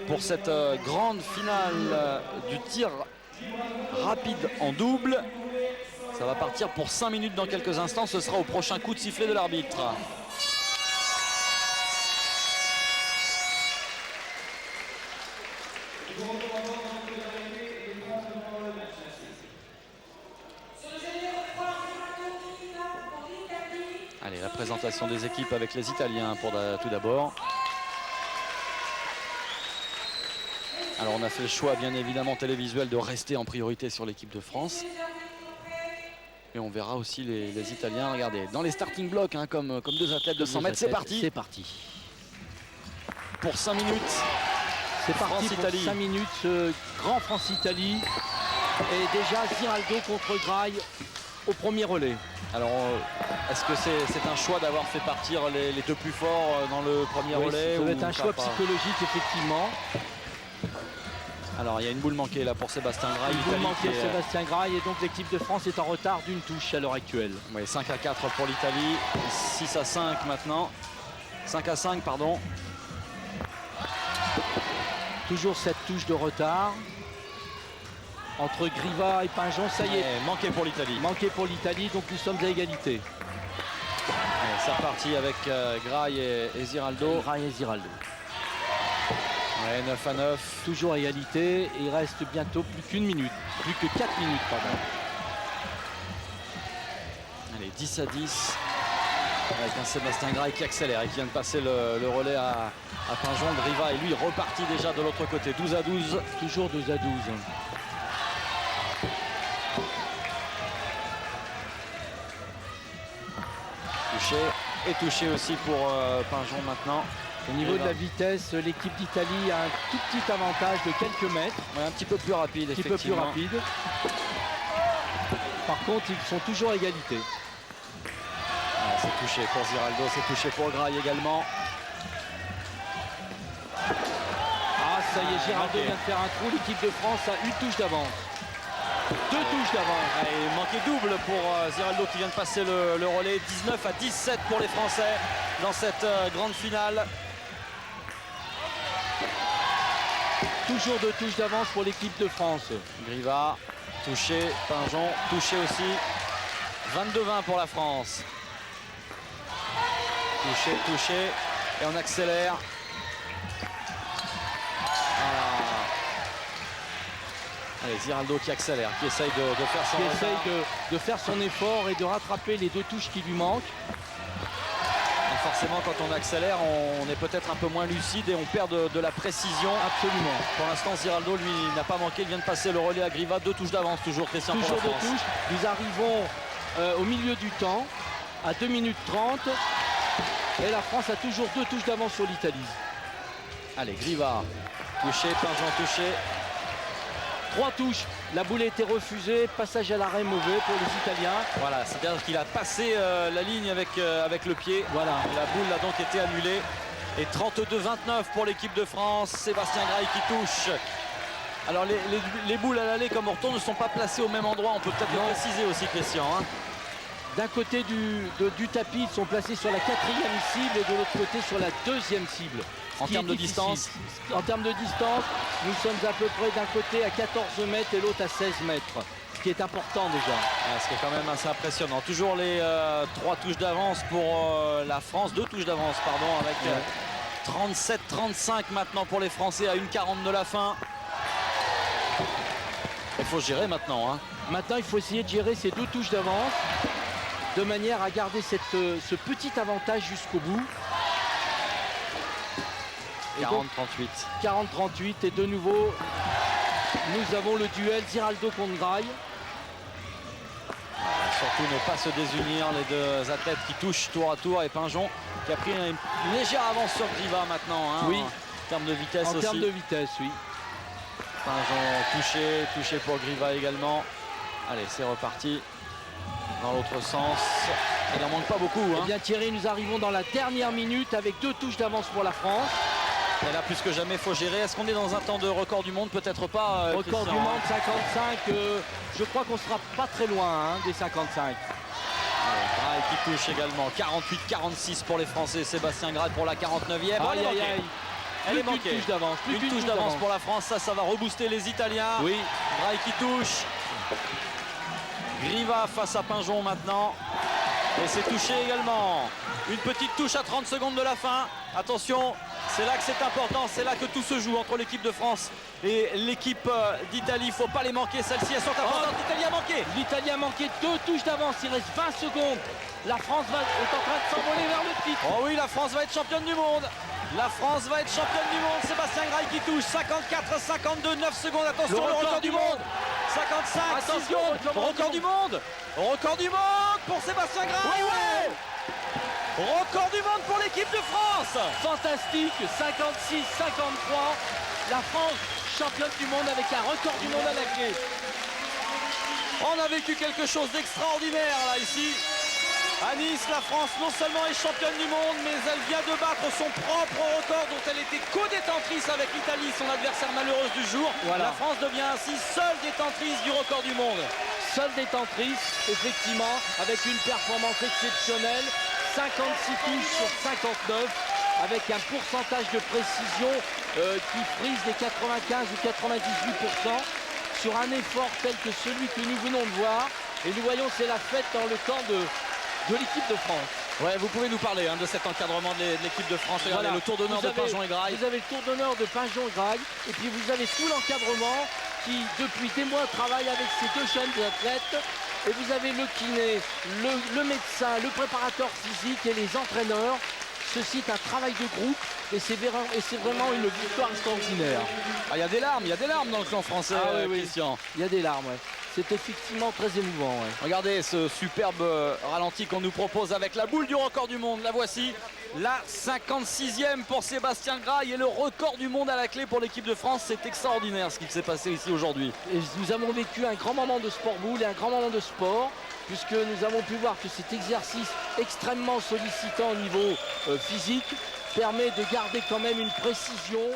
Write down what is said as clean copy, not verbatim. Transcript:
Pour cette grande finale du tir rapide en double. Ça va partir pour 5 minutes dans quelques instants. Ce sera au prochain coup de sifflet de l'arbitre. Allez, la présentation des équipes avec les Italiens pour tout d'abord. Alors on a fait le choix bien évidemment télévisuel de rester en priorité sur l'équipe de France. Et on verra aussi les Italiens. Regardez, dans les starting blocks, hein, comme deux athlètes de 100 mètres. C'est parti. C'est parti. Pour 5 minutes. C'est parti pour 5 minutes. Ce grand France-Italie. Et déjà Ziraldo contre Graille au premier relais. Alors, est-ce que c'est un choix d'avoir fait partir les deux plus forts dans le premier relais? Ça va être un choix psychologique, effectivement. Alors, il y a une boule manquée là pour Sébastien Graille. Une boule manquée Sébastien Graille. Et donc l'équipe de France est en retard d'une touche à l'heure actuelle. Oui, 5-4 pour l'Italie. 6-5 maintenant. 5-5, pardon. Toujours cette touche de retard. Entre Griva et Pinjon, ça y est. Manqué pour l'Italie. Manqué pour l'Italie, donc nous sommes à égalité. C'est reparti avec Graille et Ziraldo. Graille et Ziraldo. Ouais, 9-9. Toujours à égalité. Et il reste bientôt plus qu'une minute. Plus que 4 minutes, pardon. Allez, 10-10. Avec un Sébastien Graille qui accélère et qui vient de passer le relais à Pinjon. Griva et lui reparti déjà de l'autre côté. 12-12. Toujours 12-12. Et touché aussi pour Pinjon maintenant. Au niveau de la vitesse, l'équipe d'Italie a un tout petit avantage de quelques mètres. Ouais, un petit peu plus rapide, effectivement. Un petit peu plus rapide. Par contre, ils sont toujours à égalité. C'est touché pour Ziraldo, c'est touché pour Graille également. Ah, ça y est, Ziraldo vient de faire un trou. L'équipe de France a une touche d'avance. Deux touches d'avance. Il manquait double pour Ziraldo qui vient de passer le relais. 19-17 pour les Français dans cette grande finale. Toujours deux touches d'avance pour l'équipe de France. Griva, touché, Pinjon, touché aussi. 22-20 pour la France. Touché, touché. Et on accélère. Allez, Ziraldo qui accélère, qui essaye de faire son effort et de rattraper les deux touches qui lui manquent. Et forcément, quand on accélère, on est peut-être un peu moins lucide et on perd de la précision. Absolument. Pour l'instant, Ziraldo, lui, n'a pas manqué. Il vient de passer le relais à Griva. Deux touches d'avance, toujours, Christian. Toujours deux touches. Nous arrivons au milieu du temps, à 2 minutes 30. Et la France a toujours deux touches d'avance sur l'Italie. Allez, Griva, touché, Pinjon touché. 3 touches, la boule a été refusée, passage à l'arrêt mauvais pour les Italiens. Voilà, c'est-à-dire qu'il a passé la ligne avec le pied. Voilà. La boule a donc été annulée. Et 32-29 pour l'équipe de France. Sébastien Graille qui touche. Alors les boules à l'aller comme au retour ne sont pas placées au même endroit. On peut peut-être le préciser aussi, Christian. Hein. D'un côté du tapis, ils sont placés sur la 4e cible et de l'autre côté sur la 2e cible. En termes de distance, nous sommes à peu près d'un côté à 14 mètres et l'autre à 16 mètres. Ce qui est important déjà. Ce qui est quand même assez impressionnant. Toujours les 3 touches d'avance pour la France. 2 touches d'avance, pardon, avec 37-35 maintenant pour les Français à 1:40 de la fin. Il faut gérer maintenant. Hein. Maintenant, il faut essayer de gérer ces 2 touches d'avance de manière à garder ce petit avantage jusqu'au bout. 40-38. 40-38 et de nouveau, nous avons le duel Ziraldo contre Graille. Surtout ne pas se désunir, les deux athlètes qui touchent tour à tour et Pinjon qui a pris une légère avance sur Griva maintenant. Hein, oui. En termes de vitesse aussi. En termes de vitesse, oui. Pinjon touché pour Griva également. Allez, c'est reparti dans l'autre sens. Il n'en manque pas beaucoup. Hein. Eh bien Thierry, nous arrivons dans la dernière minute avec 2 touches d'avance pour la France. Et là, plus que jamais, il faut gérer. Est-ce qu'on est dans un temps de record du monde? Peut-être pas. Record du monde, 55. Je crois qu'on sera pas très loin hein, des 55. Graille qui touche également. 48-46 pour les Français. Sébastien Graille pour la 49e. Aïe, aïe, aïe. Elle est manquée. Une touche d'avance. Une touche d'avance pour la France. Ça va rebooster les Italiens. Oui. Graille qui touche. Griva face à Pinjon maintenant. Et c'est touché également. Une petite touche à 30 secondes de la fin. Attention, c'est là que c'est important. C'est là que tout se joue entre l'équipe de France et l'équipe d'Italie. Il ne faut pas les manquer. Celles-ci, elles sont importantes. L'Italie a manqué. L'Italie a manqué 2 touches d'avance. Il reste 20 secondes. La France est en train de s'envoler vers le titre. Oh oui, la France va être championne du monde. La France va être championne du monde. Sébastien Graille qui touche. 54, 52, 9 secondes. Attention, le record du monde. 55, attention, 6 secondes. Record du monde. Record du monde pour Sébastien Graille. Ouais. Record du monde pour l'équipe de France. Fantastique. 56, 53. La France championne du monde avec un record du monde à la clé. On a vécu quelque chose d'extraordinaire là ici. À Nice, la France non seulement est championne du monde, mais elle vient de battre son propre record dont elle était co-détentrice avec l'Italie, son adversaire malheureuse du jour. Voilà. La France devient ainsi seule détentrice du record du monde. Seule détentrice, effectivement, avec une performance exceptionnelle. 56 touches sur 59, avec un pourcentage de précision qui frise les 95 ou 98% sur un effort tel que celui que nous venons de voir. Et nous voyons, c'est la fête dans le camp de l'équipe de France. Ouais, vous pouvez nous parler de cet encadrement de l'équipe de France. Regardez, Voilà. le tour d'honneur de Pinjon et Graille. Vous avez le tour d'honneur de Pinjon et Graille. Et puis vous avez tout l'encadrement qui, depuis des mois, travaille avec ces deux jeunes athlètes. Et vous avez le kiné, le médecin, le préparateur physique et les entraîneurs. Ceci est un travail de groupe et c'est vraiment une victoire extraordinaire. Ah, il y a des larmes dans le clan français, Christian. Il y a des larmes, ouais. C'est effectivement très émouvant. Ouais. Regardez ce superbe ralenti qu'on nous propose avec la boule du record du monde. La voici, la 56e pour Sébastien Graille et le record du monde à la clé pour l'équipe de France. C'est extraordinaire ce qui s'est passé ici aujourd'hui. Et nous avons vécu un grand moment de sport boule et un grand moment de sport, puisque nous avons pu voir que cet exercice extrêmement sollicitant au niveau physique permet de garder quand même une précision.